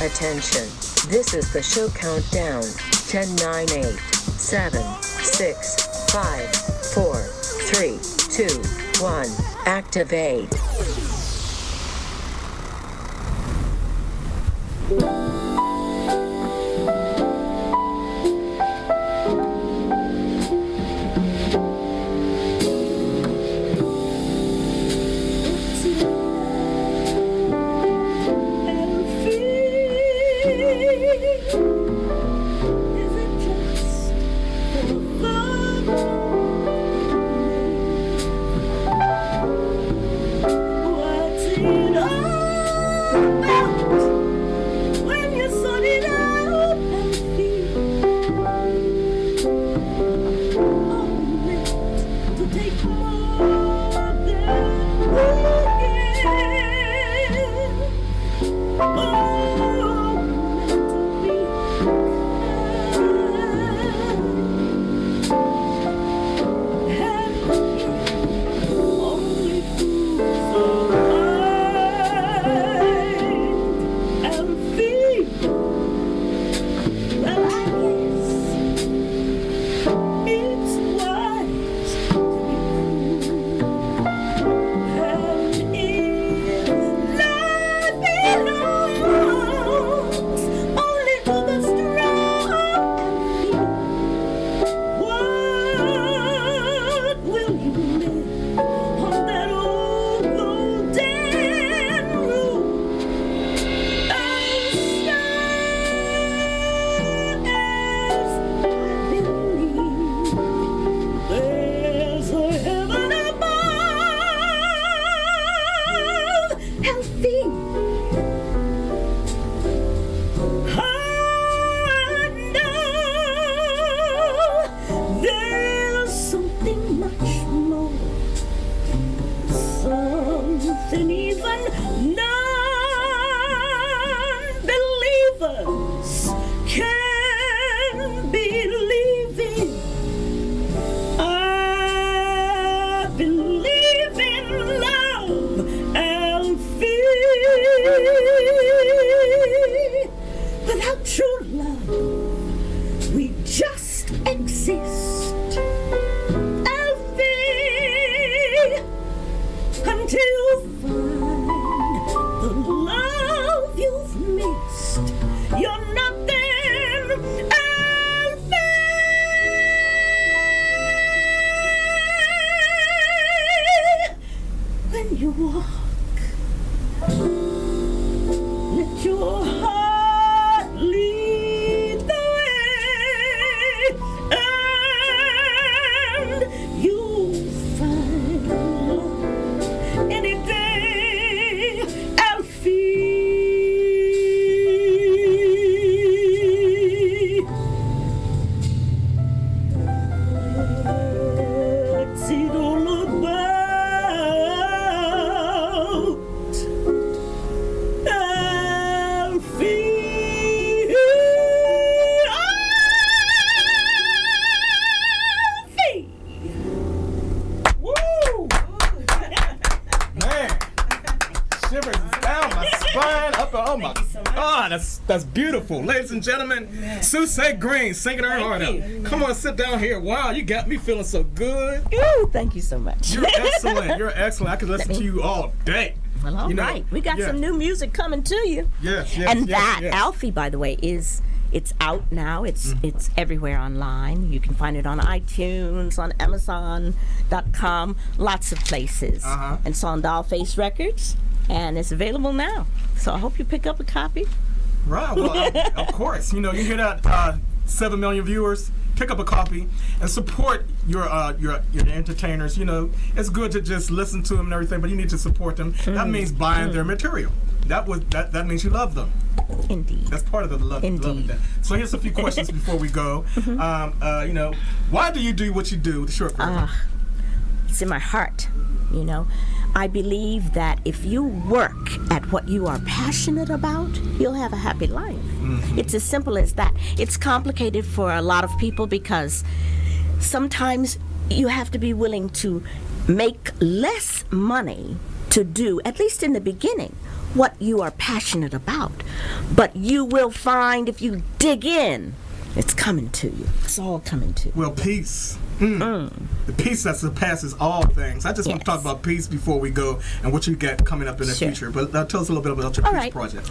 Attention. This is the show countdown. 10, 9, 8, 7, 6, 5, 4, 3, 2, 1. Activate. That's beautiful. Ladies and gentlemen, Susay Green singing her heart out. Come on, sit down here. Wow, you got me feeling so good. Ooh, thank you so much. You're excellent. You're excellent. I could listen to you all day. Well, all right. We got some new music coming to you. Yes. Alfie, by the way, it's out now. It's everywhere online. You can find it on iTunes, on Amazon.com, lots of places. And it's on Dollface Records, and it's available now. So I hope you pick up a copy. Right, well, of course. You hear that 7 million viewers, pick up a copy and support your entertainers. It's good to just listen to them and everything, but you need to support them. That means buying their material. That means you love them. Indeed. That's part of the love. Loving that. So here's a few questions before we go. Why do you do what you do? The short version. It's in my heart. I believe that if you work at what you are passionate about, you'll have a happy life. It's as simple as that. It's complicated for a lot of people because sometimes you have to be willing to make less money to do, at least in the beginning, what you are passionate about. But you will find if you dig in, it's coming to you. It's all coming to you. Well, peace. The peace that surpasses all things. I just want to talk about peace before we go and what you got coming up in the future. But tell us a little bit about your peace project.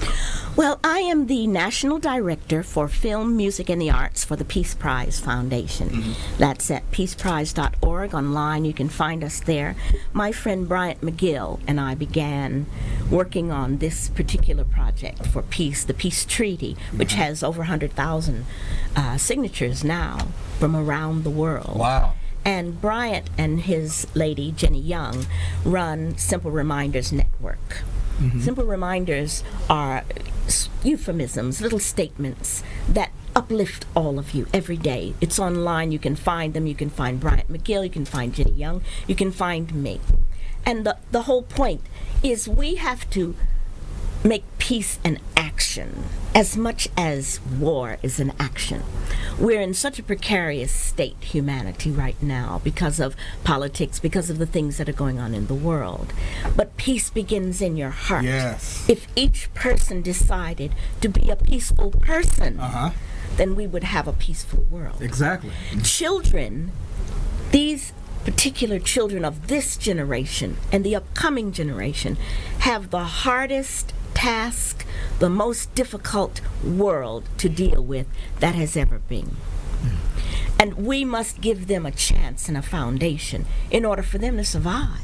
Well, I am the National Director for Film, Music, and the Arts for the Peace Prize Foundation. That's at peaceprize.org. Online, you can find us there. My friend Bryant McGill and I began working on this particular project for peace, the Peace Treaty, which has over 100,000 signatures now from around the world. Wow. And Bryant and his lady, Jenny Young, run Simple Reminders Network. Simple reminders are euphemisms, little statements that uplift all of you every day. It's online. You can find them. You can find Bryant McGill. You can find Jenny Young. You can find me. And the whole point is we have to make peace an action as much as war is an action. We're in such a precarious state, humanity, right now, because of politics, because of the things that are going on in the world. But peace begins in your heart. Yes. If each person decided to be a peaceful person, then we would have a peaceful world. Exactly. Children, these particular children of this generation and the upcoming generation, have the hardest task, the most difficult world to deal with that has ever been. And we must give them a chance and a foundation in order for them to survive.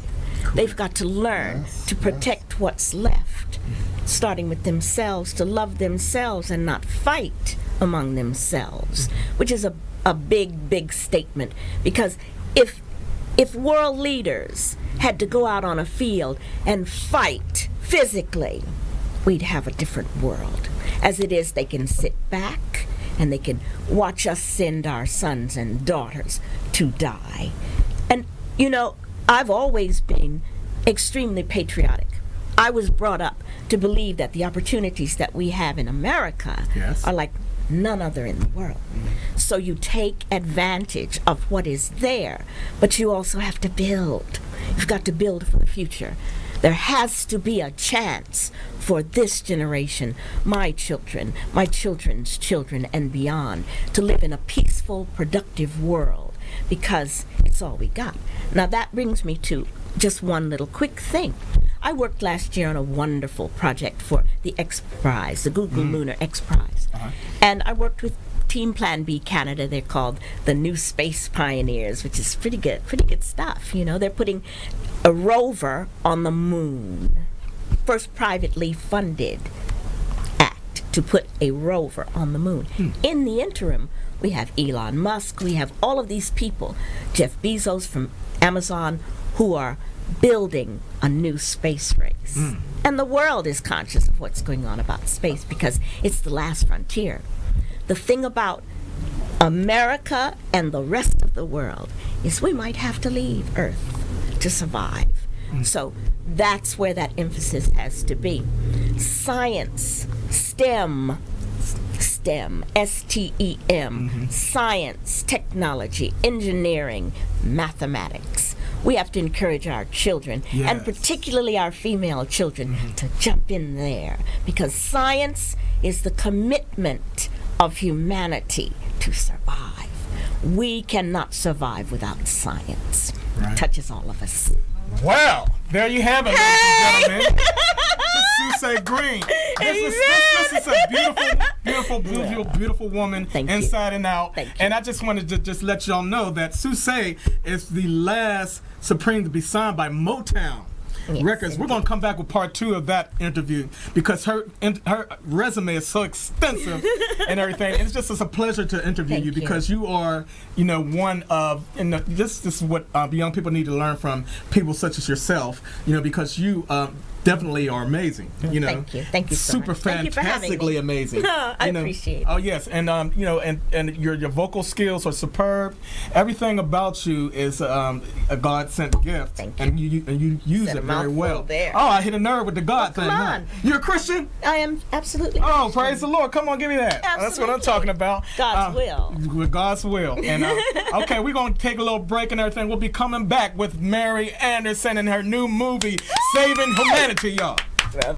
They've got to learn to protect what's left, starting with themselves, to love themselves and not fight among themselves, which is a big, big statement. Because if world leaders had to go out on a field and fight physically, we'd have a different world. As it is, they can sit back and they can watch us send our sons and daughters to die. And, you know, I've always been extremely patriotic. I was brought up to believe that the opportunities that we have in America are like none other in the world. So you take advantage of what is there, but you also have to build. You've got to build for the future. There has to be a chance for this generation, my children, my children's children, and beyond, to live in a peaceful, productive world, because it's all we got. Now that brings me to just one little quick thing. I worked last year on a wonderful project for the X Prize, the Google Lunar X Prize. And I worked with Team Plan B Canada. They're called the New Space Pioneers, which is pretty good stuff. You know, they're putting a rover on the moon. First privately funded act to put a rover on the moon. In the interim, we have Elon Musk, we have all of these people, Jeff Bezos from Amazon, who are building a new space race. And the world is conscious of what's going on about space because it's the last frontier. The thing about America and the rest of the world is we might have to leave Earth to survive. So that's where that emphasis has to be. Science, STEM, STEM, science, technology, engineering, mathematics. We have to encourage our children, and particularly our female children, to jump in there, because science is the commitment of humanity to survive. We cannot survive without science. It touches all of us. Well, there you have it, ladies and gentlemen. Susie Green. This is a beautiful woman, inside and out. And I just wanted to just let y'all know that Susie is the last Supreme to be signed by Motown Records. Indeed. We're going to come back with part 2 of that interview because her resume is so extensive and everything. It's just a pleasure to interview you because you are, one of, this is what young people need to learn from people such as yourself, because you definitely are amazing. Thank you so super much. Fantastically amazing. I appreciate it. Oh yes, and and your vocal skills are superb. Everything about you is a God sent gift. Thank you. And you use it very well. There. Oh, I hit a nerve with the God thing. Come on. You're a Christian? I am absolutely. Oh, praise the Lord! Come on, give me that. Absolutely. That's what I'm talking about. God's will. With God's will. And okay, we're gonna take a little break and everything. We'll be coming back with Mary Anderson and her new movie, Saving Humanity. Y'all.